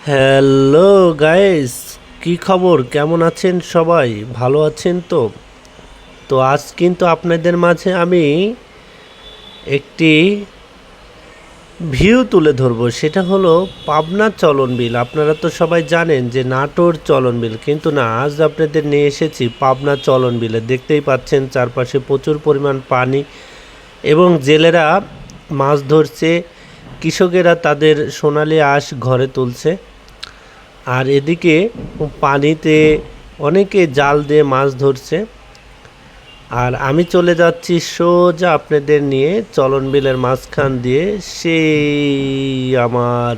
Hello guys, কি খবর? কেমন আছেন সবাই? ভালো আছেন তো? তো আজ কিন্তু আপনাদের মাঝে আমি একটি ভিউ তুলে ধরবো। সেটা হলো পাবনা চলন বিল। আপনারা তো সবাই জানেন যে নাটোর চলন বিল, কিন্তু না, আজ আপনাদের নিয়ে এসেছি পাবনা চলন বিলে। দেখতেই পাচ্ছেন চারপাশে প্রচুর পরিমাণ পানি এবং জেলেরা মাছ ধরছে, কৃষকেরা তাদের সোনালি আঁশ ঘরে তুলছে। আর এদিকে পানিতে অনেকে জাল দিয়ে মাছ ধরছে। আর আমি চলে যাচ্ছি সোজা আপনাদের নিয়ে চলন বিলের মাঝখান দিয়ে সেই আমার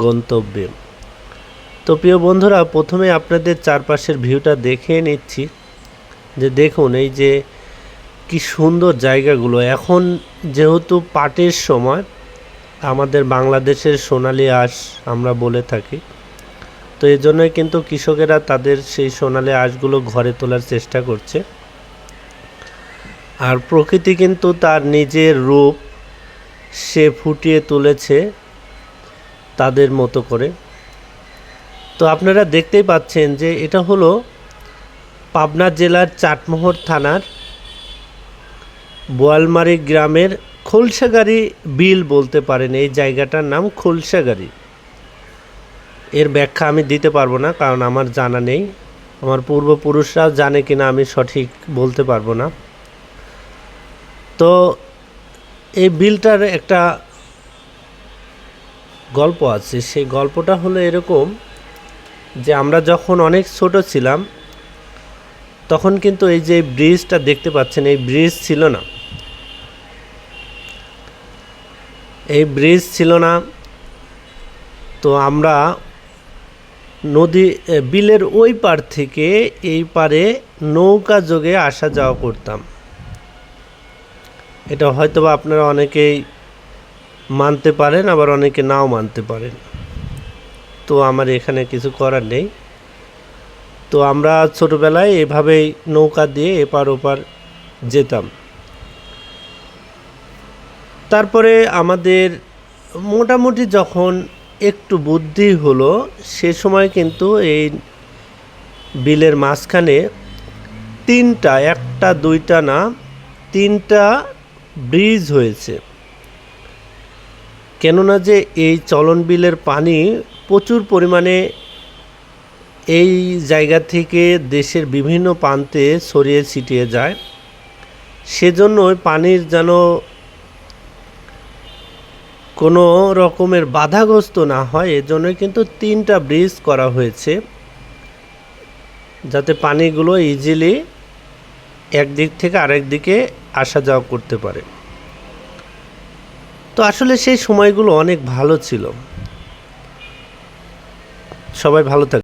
গন্তব্যে। তো প্রিয় বন্ধুরা, প্রথমে আপনাদের চারপাশের ভিউটা দেখে নিচ্ছি। যে দেখুন, এই যে কি সুন্দর জায়গাগুলো। এখন যেহেতু পাটের সময়, আমাদের বাংলাদেশের সোনালি আঁশ আমরা বলে থাকি, তো এই জন্যই কিন্তু কৃষকেরা তাদের সেই সোনালি আঁশগুলো ঘরে তোলার চেষ্টা করছে। আর প্রকৃতি কিন্তু তার নিজের রূপ সে ফুটিয়ে তুলেছে তাদের মতো করে। তো আপনারা দেখতেই পাচ্ছেন যে এটা হলো পাবনা জেলার চাটমোহর থানার বোয়ালমারি গ্রামের খোলসাগাড়ি বিল বলতে পারেন। এই জায়গাটার নাম খোলসাগাড়ি। এর ব্যাখ্যা আমি দিতে পারবো না, কারণ আমার জানা নেই। আমার পূর্বপুরুষরাও জানে কিনা আমি সঠিক বলতে পারবো না। তো এই বিলটার একটা গল্প আছে। সেই গল্পটা হলো এরকম যে আমরা যখন অনেক ছোট ছিলাম, তখন কিন্তু এই যে ব্রিজটা দেখতে পাচ্ছেন, এই ব্রিজ ছিল না। এই ব্রিজ ছিল না। তো আমরা নদী বিলের ওই পার থেকে এই পারে নৌকা যোগে আসা যাওয়া করতাম। এটা হয়তোবা আপনারা অনেকেই মানতে পারেন, আবার অনেকে নাও মানতে পারেন। তো আমার এখানে কিছু করার নেই। তো আমরা ছোটোবেলায় এভাবেই নৌকা দিয়ে এপার ওপার যেতাম। তারপরে আমাদের মোটামুটি যখন একটু বুদ্ধি হলো, সে সময় কিন্তু এই বিলের মাঝখানে তিনটা, একটা দুইটা না, তিনটা ব্রিজ হয়েছে। কেননা যে এই চলন বিলের পানি প্রচুর পরিমাণে এই জায়গা থেকে দেশের বিভিন্ন প্রান্তে ছড়িয়ে ছিটিয়ে যায়। সেজন্য ওই পানির যেন কোনো রকমের বাধাগ্রস্ত না হয়, এজন্যই কিন্তু তিনটা ব্রিজ করা হয়েছে, যাতে পানিগুলো ইজিলি একদিক থেকে আরেক দিকে আসা যাওয়া করতে পারে। তো আসলে সেই সময়গুলো অনেক ভালো ছিল। সবাই ভালো থাকবে।